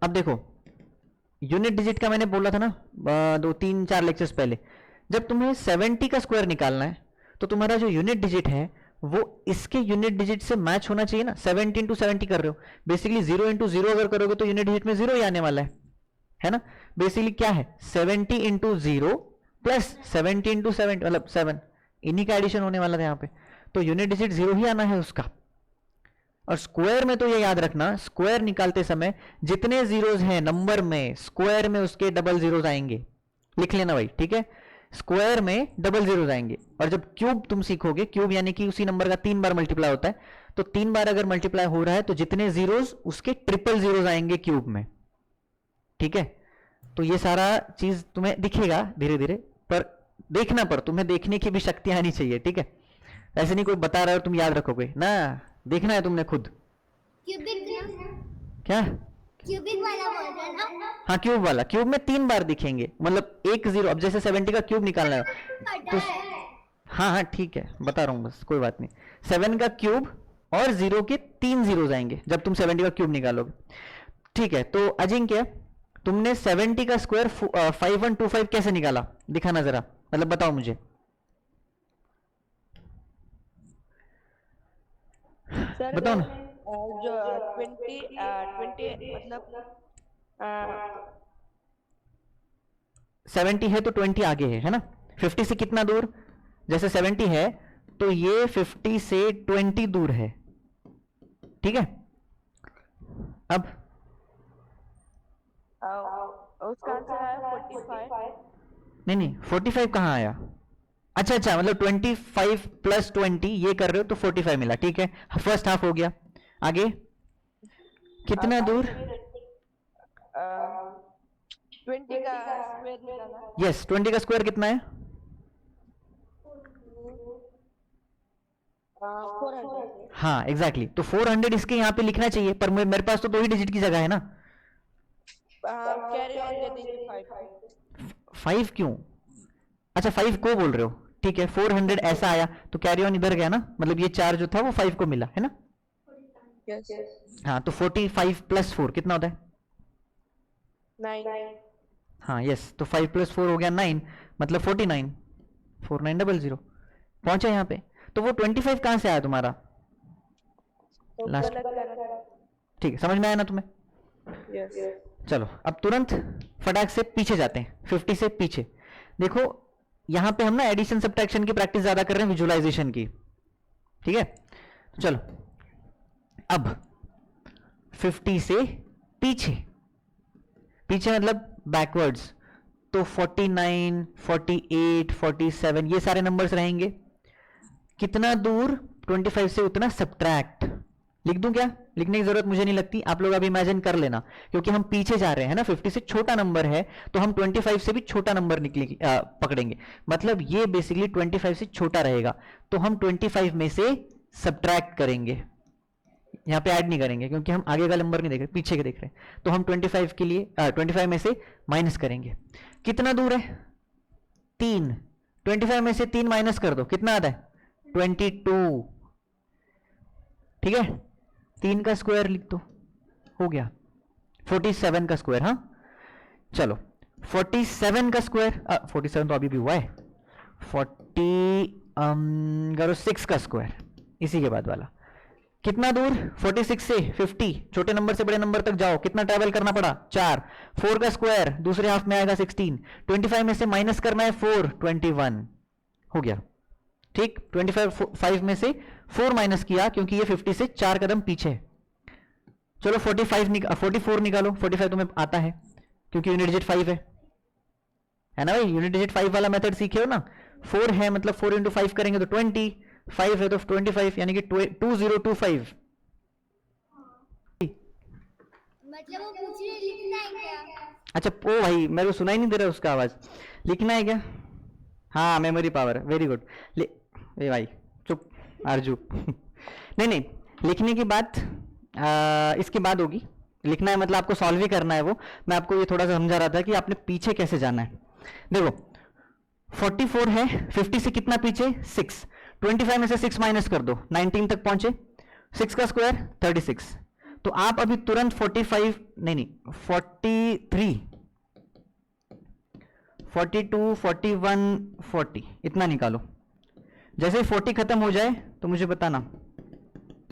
अब देखो, यूनिट डिजिट का मैंने बोला था ना 2-3-4 लेक्चर्स पहले, जब तुम्हें 70 का स्क्वायर निकालना है तो तुम्हारा जो यूनिट डिजिट है वो इसके यूनिट डिजिट से मैच होना चाहिए ना। 70 इंटू 70 कर रहे हो, बेसिकली 0 इंटू 0 अगर करोगे तो यूनिट डिजिट में 0 ही आने वाला है ना। बेसिकली क्या है, 70 इंटू 0 प्लस 70 इंटू 70 मतलब 7, इन्हीं का एडिशन होने वाला था यहाँ पे, तो यूनिट डिजिट 0 ही आना है उसका। और स्क्वायर में तो ये याद रखना, स्क्वायर निकालते समय जितने जीरोस हैं नंबर में, स्क्वायर में उसके डबल जीरोस आएंगे, लिख लेना भाई, ठीक है। स्क्वायर में डबल जीरोस आएंगे, और जब क्यूब तुम सीखोगे, क्यूब यानी कि उसी नंबर का 3 बार मल्टीप्लाई होता है, तो 3 बार अगर मल्टीप्लाई हो रहा है तो जितने जीरोस उसके ट्रिपल जीरोस आएंगे क्यूब में, ठीक है। तो ये सारा चीज तुम्हें दिखेगा धीरे धीरे, पर देखना, पर तुम्हें देखने की भी शक्ति आनी चाहिए, ठीक है। ऐसे नहीं कोई बता रहा है और तुम याद रखोगे ना, देखना है तुमने खुद। क्यूबिक ना, क्या, क्यूबिक वाला बोल रहे हैं ना। हाँ क्यूब वाला, क्यूब में 3 बार दिखेंगे, मतलब एक जीरो, अब जैसे 70 का क्यूब निकालना है तो, पता है। हाँ हाँ ठीक है बता रहा हूँ बस, कोई बात नहीं। 7 का क्यूब और 0 के 3 जीरोस आएंगे जब तुम 70 का क्यूब निकालोगे, ठीक है। तो अजिंक्य, तुमने 70 का स्क्वायर 5125 कैसे निकाला, दिखाना जरा, मतलब बताओ मुझे। सर बताओ ना। जो 20 मतलब 70 है तो 20 आगे है ना। 50 से कितना दूर, जैसे 70 है तो ये 50 से 20 दूर है, ठीक है। अब उसका आंसर है 45। नहीं नहीं 45 कहाँ आया, अच्छा अच्छा, मतलब 25 प्लस 20 ये कर रहे हो तो 45 मिला, ठीक है। फर्स्ट हाफ हो गया, आगे कितना दूर, 20 का स्क्वायर निकाला। यस 20 का स्क्वायर कितना है, 400। हाँ एग्जैक्टली, तो 400 इसके यहाँ पे लिखना चाहिए, पर मेरे पास तो 2 ही डिजिट की जगह है ना। कैरी ऑन दे दीजिए 5। 5 क्यों, अच्छा 5 को बोल रहे हो, ठीक है। 400 ऐसा आया तो कैरी ऑन इधर गया ना, मतलब ये 4 जो था वो 5 को मिला है ना। यस हाँ तो 45 प्लस 4 कितना होता है, 9। हाँ यस, तो 5 प्लस 4 हो गया 9, मतलब 49, 4900 पहुंचे यहाँ पे। तो वो 25 कहाँ से आया तुम्हारा लास्ट, ठीक है, समझ में आया ना तुम्हें। यस चलो अब तुरंत फटाक से पीछे जाते हैं, 50 से पीछे। देखो यहां पे हम ना एडिशन सब्ट्रैक्शन की प्रैक्टिस ज्यादा कर रहे हैं, विजुअलाइजेशन की, ठीक है। तो चलो अब 50 से पीछे, पीछे मतलब बैकवर्ड्स, तो 49, 48, 47 ये सारे नंबर्स रहेंगे। कितना दूर 25 से उतना सब्ट्रैक्ट, लिख दूं क्या, लिखने की जरूरत मुझे नहीं लगती, आप लोग अभी इमेजिन कर लेना, क्योंकि हम पीछे जा रहे हैं ना, 50 से छोटा नंबर है तो हम 25 से भी छोटा नंबर निकलेगी पकड़ेंगे, मतलब ये बेसिकली 25 से छोटा रहेगा, तो हम 25 में से सब्ट्रैक्ट करेंगे, यहाँ पे ऐड नहीं करेंगे क्योंकि हम आगे का नंबर नहीं देख रहे, पीछे के देख रहे हैं। तो हम 25 के लिए 25 में से माइनस करेंगे। कितना दूर है, 3, 25 में से 3 माइनस कर दो, कितना आता है 22, ठीक है। 3 का स्क्वायर लिख दो, हो गया 47 का स्क्वायर, हाँ चलो 47 का स्क्वायर, 47 तो अभी भी हुआ है, 46 का स्क्वायर, इसी के बाद वाला कितना दूर, 46 से 50, छोटे नंबर से बड़े नंबर तक जाओ, कितना ट्रैवल करना पड़ा, 4, 4 का स्क्वायर दूसरे हाफ में आएगा 16, 25 में से माइनस करना है 4, 21 हो गया, ठीक, 25 में से 4 माइनस किया क्योंकि ये 50 से 4 कदम पीछे है। चलो 44 निकालो, 45 तुम्हें आता है क्योंकि यूनिट डिजिट 5 है ना भाई, यूनिट डिजिट 5 वाला मेथड सीखे हो ना, 4 है मतलब 4 इंटू 5 करेंगे तो 20, 5 है तो 25 यानी कि 2025। मतलब वो पूछ रहे लिखना है क्या? अच्छा ओ भाई मेरे को सुनाई नहीं दे रहा उसका आवाज, लिखना है क्या, हाँ मेमोरी पावर, वेरी गुड। ए भाई चुप आरजू नहीं नहीं, लिखने की बात इसके बाद होगी, लिखना है मतलब आपको सॉल्व ही करना है वो, मैं आपको ये थोड़ा सा समझा रहा था कि आपने पीछे कैसे जाना है। देखो 44 है, 50 से कितना पीछे 6, 25 में से 6 माइनस कर दो, 19 तक पहुंचे, 6 का स्क्वायर 36, तो आप अभी तुरंत 45 नहीं 43, 42, 41, 40 इतना निकालो, जैसे ही 40 खत्म हो जाए तो मुझे बताना,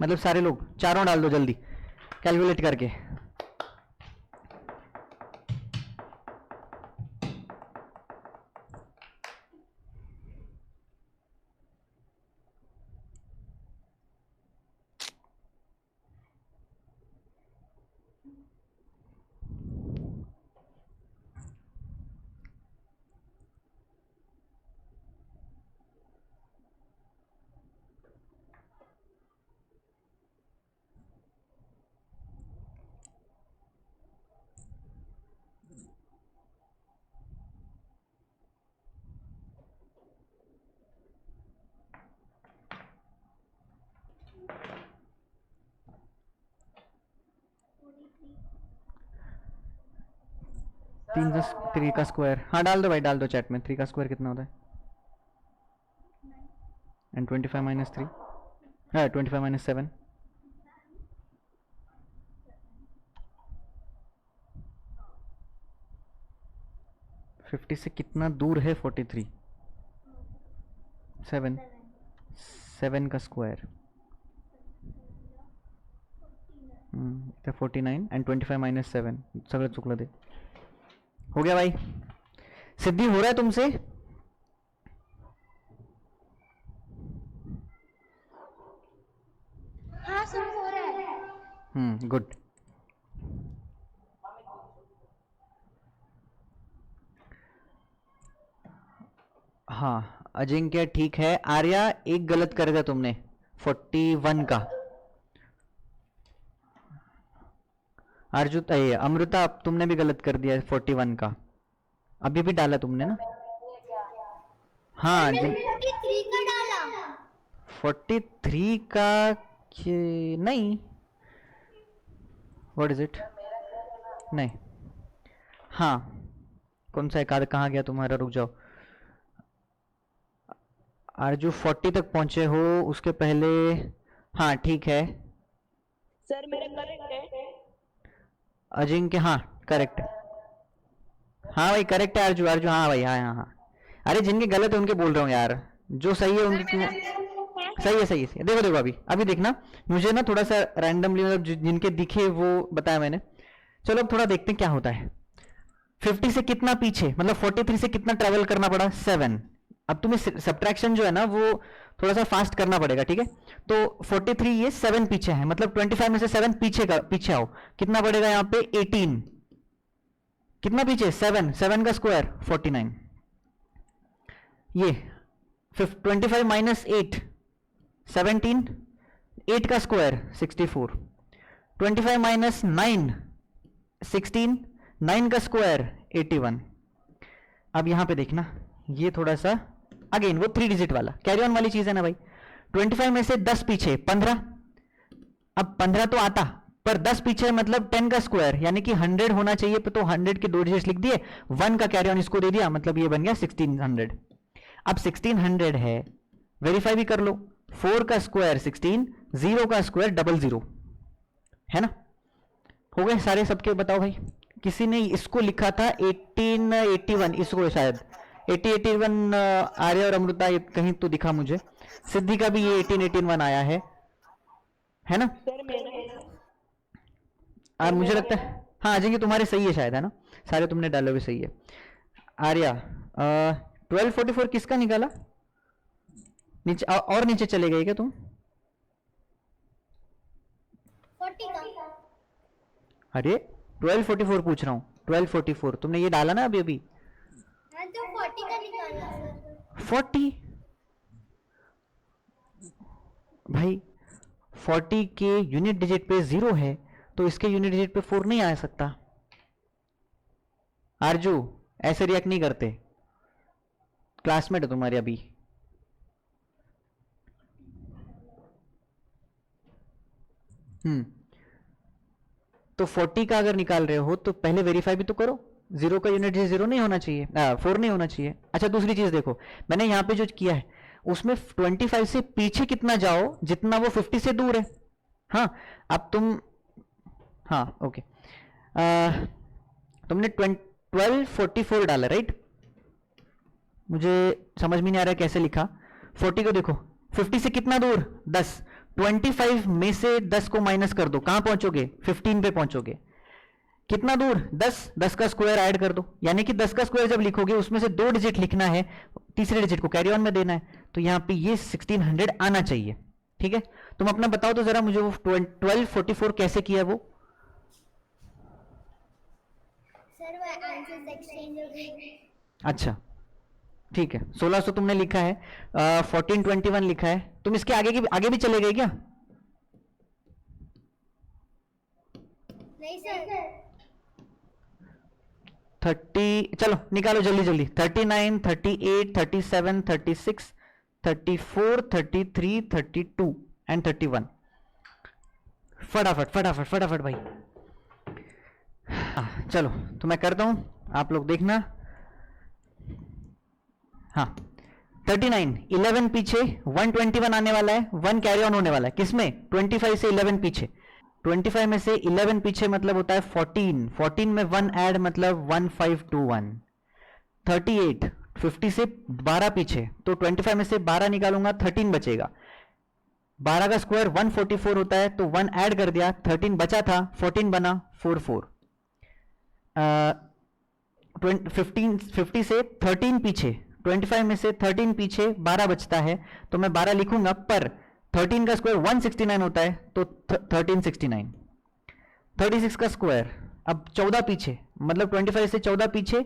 मतलब सारे लोग चारों डाल दो जल्दी कैलकुलेट करके। तीन 3 का स्क्वायर, हाँ डाल दो भाई डाल दो चैट में, 3 का स्क्वायर कितना होता है, एंड 25 माइनस 3, हाँ 25 माइनस 7, फिफ्टी से कितना दूर है 43, 7, 7 का स्क्वायर 49 एंड 25 माइनस 7 सगळं चुकलं ते, हो गया भाई, सिद्धि हो रहा है तुमसे, हाँ सब हो रहा है। गुड। हाँ अजिंक्य ठीक है, आर्या एक गलत कर दिया तुमने 41 का, अर्जुत अमृता तुमने भी गलत कर दिया 41 का, अभी भी डाला तुमने ना, हाँ मैंने 43 का डाला। 43 का नहीं, व्हाट इज इट, नहीं हाँ कौन सा एक आध कहाँ गया तुम्हारा, रुक जाओ, आरजू 40 तक पहुंचे हो उसके पहले, हाँ ठीक है सर मेरा करेक्ट है, अजिंक्य हाँ करेक्ट, हाँ भाई करेक्ट है आरजू, आरजू हाँ भाई, हाँ हाँ हाँ, अरे जिनके गलत है उनके बोल रहा हूँ यार, जो सही है उनके क्यों, सही है सही है, देखो देखो अभी देखना, मुझे ना थोड़ा सा रैंडमली मतलब जिनके दिखे वो बताया मैंने, चलो अब थोड़ा देखते हैं क्या होता है। 50 से कितना पीछे, मतलब 43 से कितना ट्रेवल करना पड़ा 7, अब तुम्हें सब्ट्रैक्शन जो है ना वो थोड़ा सा फास्ट करना पड़ेगा, ठीक है, तो 43 ये 7 पीछे है, मतलब 25 में से 7 पीछे आओ, कितना पड़ेगा यहाँ पे 18, कितना पीछे 7, 7 का स्क्वायर 49, ये 25 माइनस 8 17, 8 का स्क्वायर 64, 25 माइनस 9 16, 9 का स्क्वायर 81। अब यहां पे देखना ये थोड़ा सा अगेन वो 3 डिजिट वाला कैरी ऑन वाली चीज है ना भाई, 25 में से 10 पीछे 15, अब 15 तो आता पर 10 पीछे मतलब 10 का स्क्वायर यानी कि 100 होना चाहिए, तो 100 के 2 डिजिट लिख दिए, 1 का कैरी ऑन इसको दे दिया, मतलब ये बन गया 1600। अब 1600 है, वेरीफाई भी कर लो, 4 का स्क्वायर 16, 0 का स्क्वायर 00 है ना, हो गए सारे सबके? बताओ भाई। किसी ने इसको लिखा था 1881, इसको शायद 1881, आर्य और अमृता, ये कहीं तो दिखा मुझे। सिद्धि का भी ये 1881 आया है ना? सर मेरा और मुझे लगता है हाँ आ जाएंगे तुम्हारे, सही है शायद, है ना? सारे तुमने डाले हुए सही है। आर्या 1244 किसका निकाला? नीचे और नीचे चले गए क्या तुम? 40 का। अरे 1244 पूछ रहा हूँ, 1244 तुमने ये डाला ना अभी अभी। हाँ तो 40 का निकाला सर। 40 भाई, 40 के यूनिट डिजिट पे 0 है, तो इसके यूनिट डिजिट पे 4 नहीं आ सकता। आरजू ऐसे रिएक्ट नहीं करते, क्लासमेट है तुम्हारे अभी। तो 40 का अगर निकाल रहे हो तो पहले वेरीफाई भी तो करो। 0 का यूनिट डिजिट 0 नहीं होना चाहिए, 4 नहीं होना चाहिए। अच्छा दूसरी चीज देखो, मैंने यहां पे जो किया है उसमें 25 से पीछे कितना जाओ जितना वो 50 से दूर है। हाँ अब तुम, हाँ ओके, तुमने 1244 डाला राइट? मुझे समझ में नहीं आ रहा है कैसे लिखा। 40 को देखो 50 से कितना दूर, 10। 25 में से 10 को माइनस कर दो, कहां पहुंचोगे? 15 पे पहुंचोगे। कितना दूर? 10। 10 का स्क्वायर ऐड कर दो, यानी कि 10 का स्क्वायर जब लिखोगे उसमें से 2 डिजिट लिखना है, तीसरे डिजिट को कैरी ऑन में देना है, तो यहां पे ये 1600 आना चाहिए। ठीक है, तुम अपना बताओ तो जरा मुझे वो 1244 कैसे किया वो? सर वो आंसर एक्सचेंज हो गए। अच्छा ठीक है, 1600 तुमने लिखा है, 1421 लिखा है। तुम इसके आगे भी चले गए क्या? नहीं सर। 30, चलो निकालो जल्दी जल्दी। 39, 38, 37, 36, 34, 33, 32 एंड 31। फटाफट फटाफट फटाफट भाई। चलो तो मैं करता हूं, आप लोग देखना। हाँ 39, 11 पीछे, 121 आने वाला है, 1 कैरी ऑन होने वाला है किसमें? 25 से 11 पीछे। 25 में से 11 पीछे मतलब होता है 14, 14 में 1 ऐड मतलब 1521। 38, 50 से 12 पीछे, तो 25 में से 12 निकालूंगा 13 बचेगा। 12 का स्क्वायर 144 होता है, तो 1 ऐड कर दिया, 13 बचा था, 14 बना 44। 50 से 13 पीछे, 25 में से 13 पीछे 12 बचता है, तो मैं 12 लिखूंगा, पर 13 का स्क्वायर 169 होता है, तो 1369। 36 का स्क्वायर, अब 14 पीछे मतलब 25 से 14 पीछे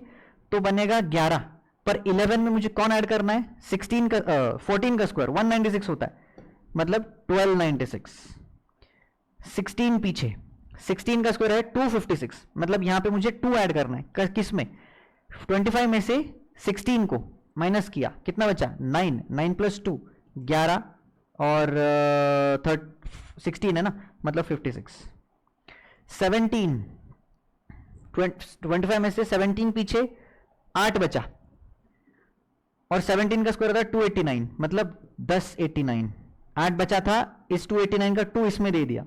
तो बनेगा 11, पर 11 में मुझे कौन ऐड करना है? 16 का 14 का स्क्वायर 196 होता है, मतलब 1296। 16 पीछे, 16 का स्क्वायर है 256, मतलब यहां पे मुझे 2 ऐड करना है। किस में? 25 में से 16 को माइनस किया, कितना बचा? 9, 9 प्लस 2 11, और 16 है ना, मतलब 56। 17, 25 में से 17 पीछे 8 बचा, और 17 का स्क्वायर होता है 289, मतलब 1089। 8 बचा था, इस 289 का 2 इसमें दे दिया।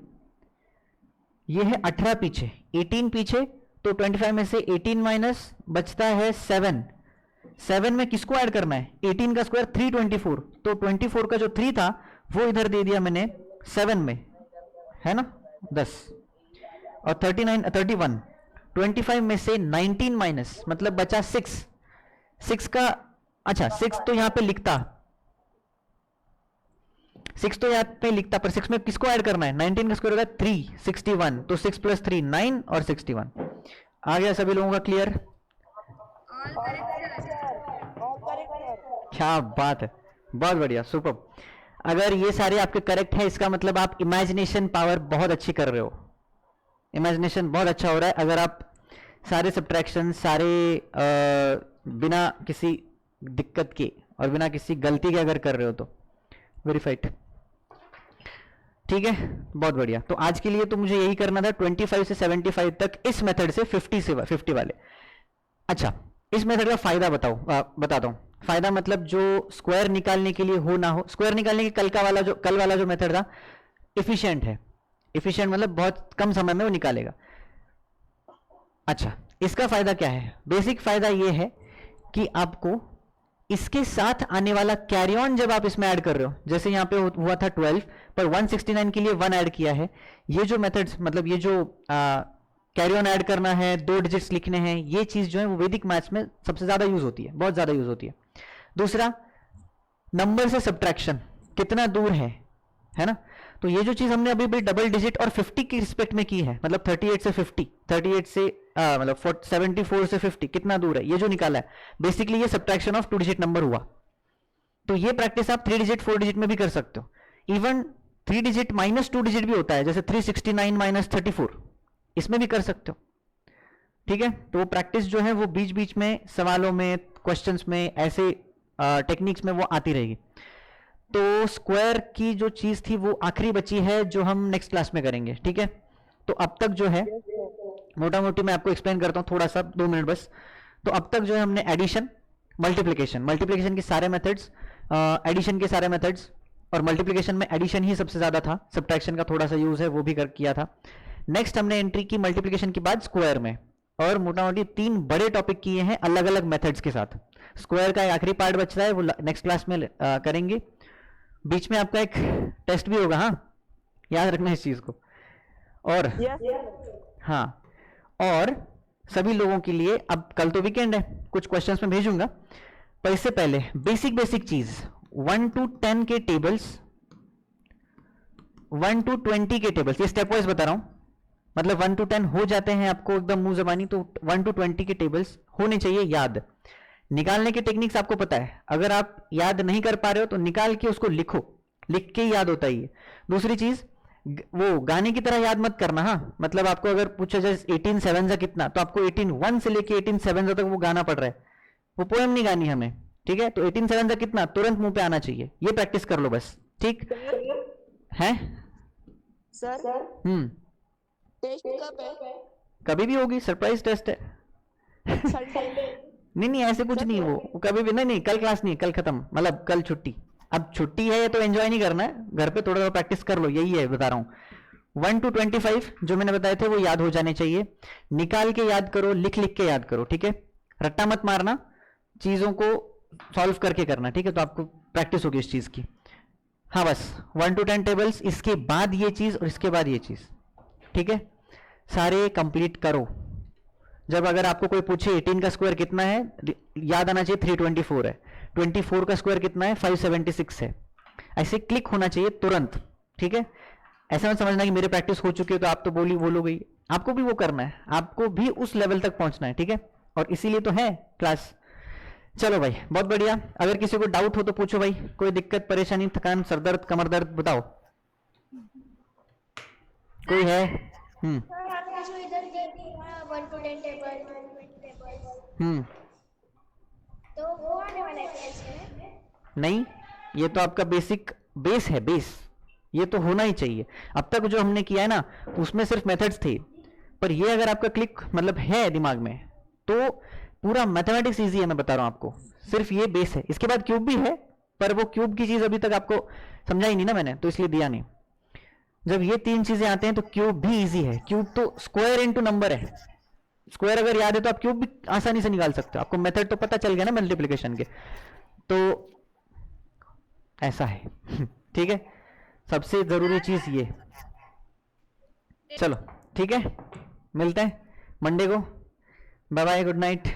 ये है 18 पीछे, 18 पीछे, तो 25 में से 18 माइनस बचता है 7। 7 में किसको ऐड करना है? 18 का स्क्वायर 324, तो 24 का जो 3 था वो इधर दे दिया मैंने 7 में, है ना, 10। और 31, 25 में से 19 माइनस मतलब बचा 6। 6 का, अच्छा 6 तो यहां पे लिखता, 6 तो यहां पे लिखता, पर 6 में किसको ऐड करना है? 19 का स्क्वायर होगा 3, 61, तो 6 प्लस 3 9 और 61। आ गया सभी लोगों का क्लियर? क्या बात है, बहुत बढ़िया, सुपर। अगर ये सारे आपके करेक्ट है, इसका मतलब आप इमेजिनेशन पावर बहुत अच्छी कर रहे हो, इमेजिनेशन बहुत अच्छा हो रहा है। अगर आप सारे सब्ट्रैक्शन सारे बिना किसी दिक्कत के और बिना किसी गलती के अगर कर रहे हो तो वेरीफाइड। ठीक है, बहुत बढ़िया। तो आज के लिए तो मुझे यही करना था, 25 से 75 तक इस मेथड से, 50 वाले। अच्छा, इस मेथड का फायदा बताता हूं। फायदा मतलब जो स्क्वायर निकालने के लिए हो ना हो, स्क्वायर निकालने के कल वाला जो मेथड था, इफिशिएंट है। इफिशिएंट मतलब बहुत कम समय में वो निकालेगा। अच्छा, इसका फायदा क्या है? बेसिक फायदा ये है कि आपको इसके साथ आने वाला कैरी ऑन जब आप इसमें ऐड कर रहे हो, जैसे यहाँ पे हुआ था 12 पर 169 के लिए 1 ऐड किया है, ये जो मेथड्स मतलब ये जो कैरी ऑन ऐड करना है, 2 डिजिट्स लिखने हैं, ये चीज जो है वो वैदिक मैथ्स में सबसे ज्यादा यूज होती है, बहुत ज्यादा यूज होती है। दूसरा, नंबर से सब्ट्रैक्शन कितना दूर है ना? तो ये जो चीज हमने अभी भी डबल डिजिट और 50 की रिस्पेक्ट में की है, मतलब 38 से 50, 38 से मतलब 74 से 50 कितना दूर है, ये जो निकाला है बेसिकली ये सब्ट्रैक्शन ऑफ 2 डिजिट नंबर हुआ। तो ये प्रैक्टिस आप 3 डिजिट 4 डिजिट में भी कर सकते हो। इवन 3 डिजिट माइनस 2 डिजिट भी होता है, जैसे 369 माइनस 34, इसमें भी कर सकते हो। ठीक है, तो वो प्रैक्टिस जो है वो बीच बीच में सवालों में, क्वेश्चंस में, ऐसे टेक्निक्स में वो आती रहेगी। तो स्क्वायर की जो चीज थी वो आखिरी बची है, जो हम नेक्स्ट क्लास में करेंगे। ठीक है, तो अब तक जो है मोटा मोटी मैं आपको एक्सप्लेन करता हूं थोड़ा सा, 2 मिनट बस। तो अब तक जो है हमने एडिशन, मल्टीप्लिकेशन के सारे मेथड्स, एडिशन के सारे मेथड्स, और मल्टीप्लिकेशन में एडिशन ही सबसे ज्यादा था, सब्ट्रैक्शन का थोड़ा सा यूज है वो भी किया था। नेक्स्ट हमने एंट्री की मल्टीप्लिकेशन के बाद स्क्वायर में, और मोटा मोटी 3 बड़े टॉपिक किए हैं अलग अलग मेथड्स के साथ। स्क्वायर का आखिरी पार्ट बच रहा है, वो नेक्स्ट क्लास में करेंगे। बीच में आपका एक टेस्ट भी होगा, हाँ याद रखना इस चीज को। और हाँ, और सभी लोगों के लिए अब कल तो वीकेंड है, कुछ क्वेश्चंस में भेजूंगा, पर इससे पहले बेसिक चीज 1 to 10 के टेबल्स, 1 to 20 के टेबल्स, ये स्टेप वाइज बता रहा हूं, मतलब 1 to 10 हो जाते हैं आपको एकदम मुंह जबानी, तो 1 to 20 के टेबल्स होने चाहिए याद। निकालने के टेक्निक्स आपको पता है, अगर आप याद नहीं कर पा रहे हो तो निकाल के उसको लिखो, लिख के याद होता ही है। दूसरी चीज, वो गाने की तरह याद मत करना, हाँ मतलब आपको अगर पूछा जाए 18 7 कितना, तो आपको 18 1 से लेके 18 7 तक वो गाना पड़ रहा है, वो पोएम नहीं गानी हमें। ठीक है, तो 18 7 कितना तुरंत मुंह पे आना चाहिए, ये प्रैक्टिस कर लो बस। ठीक है सर, टेस्ट कब है? कभी भी होगी, सरप्राइज टेस्ट है। संडे? नहीं ऐसे कुछ नहीं, वो कभी भी नहीं, कल क्लास नहीं, कल खत्म, मतलब कल छुट्टी। अब छुट्टी है तो एंजॉय नहीं करना है, घर पे थोड़ा थोड़ा प्रैक्टिस कर लो, यही है बता रहा हूँ। 1 to 25 जो मैंने बताए थे वो याद हो जाने चाहिए, निकाल के याद करो, लिख के याद करो। ठीक है, रट्टा मत मारना, चीजों को सॉल्व करके करना। ठीक है, तो आपको प्रैक्टिस होगी इस चीज की। हाँ बस 1 to 10 टेबल्स, इसके बाद ये चीज और इसके बाद ये चीज। ठीक है, सारे कंप्लीट करो। जब अगर आपको कोई पूछे 18 का स्क्वायर कितना है, याद आना चाहिए 324 है, 24 का स्क्वायर कितना है 576 है, ऐसे क्लिक होना चाहिए तुरंत। ठीक है, ऐसा मत समझना कि मेरे प्रैक्टिस हो चुकी है तो आप तो बोलोगे, आपको भी वो करना है, आपको भी उस लेवल तक पहुंचना है। ठीक है, और इसीलिए तो है क्लास। चलो भाई, बहुत बढ़िया। अगर किसी को डाउट हो तो पूछो भाई, कोई दिक्कत परेशानी, थकान, सरदर्द, कमर दर्द बताओ, कोई है? आपने जो इधर दी थी 1 to 10 टेबल, तो वो आने वाला है इसमें? नहीं, ये तो आपका बेस है, बेस ये तो होना ही चाहिए। अब तक जो हमने किया है ना उसमें सिर्फ मेथड्स थे, पर ये अगर आपका क्लिक मतलब है दिमाग में तो पूरा मैथमेटिक्स इजी है, मैं बता रहा हूं आपको। सिर्फ ये बेस है, इसके बाद क्यूब भी है, पर वो क्यूब की चीज अभी तक आपको समझाई नहीं ना मैंने, तो इसलिए दिया नहीं। जब ये 3 चीजें आते हैं तो क्यूब भी इजी है। क्यूब तो स्क्वायर इनटू नंबर है, स्क्वायर अगर याद है तो आप क्यूब भी आसानी से निकाल सकते हो, आपको मेथड तो पता चल गया ना मल्टीप्लिकेशन के, तो ऐसा है। ठीक है, सबसे जरूरी चीज ये। चलो ठीक है, मिलते हैं मंडे को, बाय बाय, गुड नाइट।